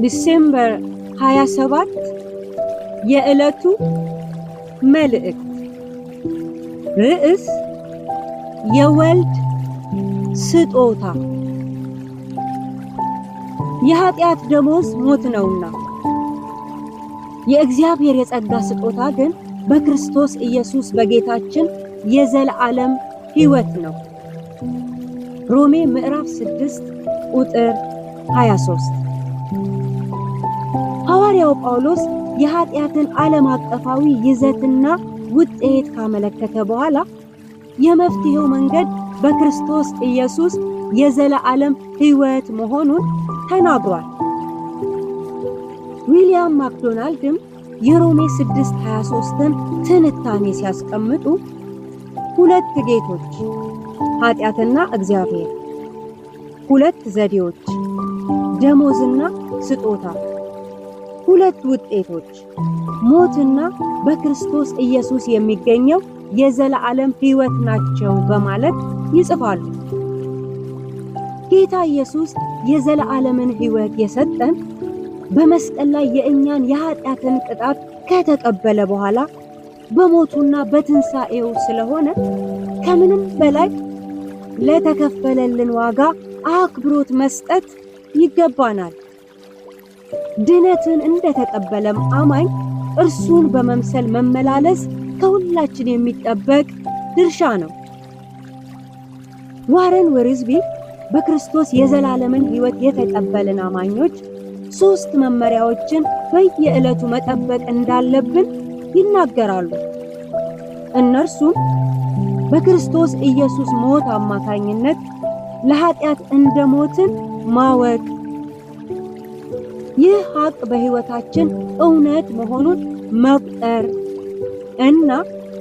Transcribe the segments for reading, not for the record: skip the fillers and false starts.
ዲሴምበር 27 የዕለቱ መልእክት ርዕስ የወልድ ስጦታ። የኃጢአት ደሞዝ ሞት ነውና የእግዚአብሔር የጸጋ ስጦታ ግን በክርስቶስ ኢየሱስ በጌታችን የዘላለም ሕይወት ነው። ሮሜ ምዕራፍ 6 ቁጥር 23። ሐዋርያው ጳውሎስ የኃጢአትን ዓለም አቀፋዊ ይዘትና ውጤት ካመለከተ በኋላ የመፍትሄው መንገድ በክርስቶስ ኢየሱስ የዘላለም ሕይወት መሆኑን ተናግሯል። ዊሊያም ማክዶናልድም የሮሜ 6:23ን ትንታኔ ሲያስቀምጡ ሁለት ጌቶች ኃጢአትና እግዚአብሔር፣ ሁለት ዘዴዎች ደሞዝና ስጦታ፣ ሁለት ውጤቶች ሞትና በክርስቶስ ኢየሱስ የሚገኘው የዘላለም ሕይወት ናቸው በማለት ይጽፋሉ። ጌታ ኢየሱስ የዘላለምን ሕይወት የሰጠን በመስቀል ላይ የእኛን የኃጢአትን ቅጣት ከተቀበለ በኋላ በሞቱና በትንሣኤው ስለሆነ ከምንም በላይ ለተከፈለልን ዋጋ አክብሮት መስጠት ይገባናል። ድነትን እንደተቀበለም አማኝ እርሱን በመምሰል መመላለስ ከሁላችን የሚጠበቅ ድርሻ ነው። ዋረን ወርዝቢ በክርስቶስ የዘላለምን ሕይወት የተቀበልን አማኞች 3 መመሪያዎችን በየዕለቱ መጠበቅ እንዳለብን ይናገራሉ። እነርሱም በክርስቶስ ኢየሱስ ሞት አማካኝነት ለኃጢአት እንደሞትን ማወቅ፣ ይህ ሐቅ በሕይወታችን እውነት መሆኑን መቁጠር እና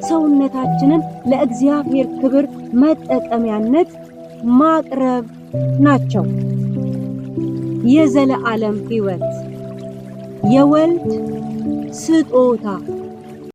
ሰውነታችንን ለእግዚአብሔር ክብር መጠቀሚያነት ማቅረብ ናቸው። የዘላለም ሕይወት የወልድ ስጦታ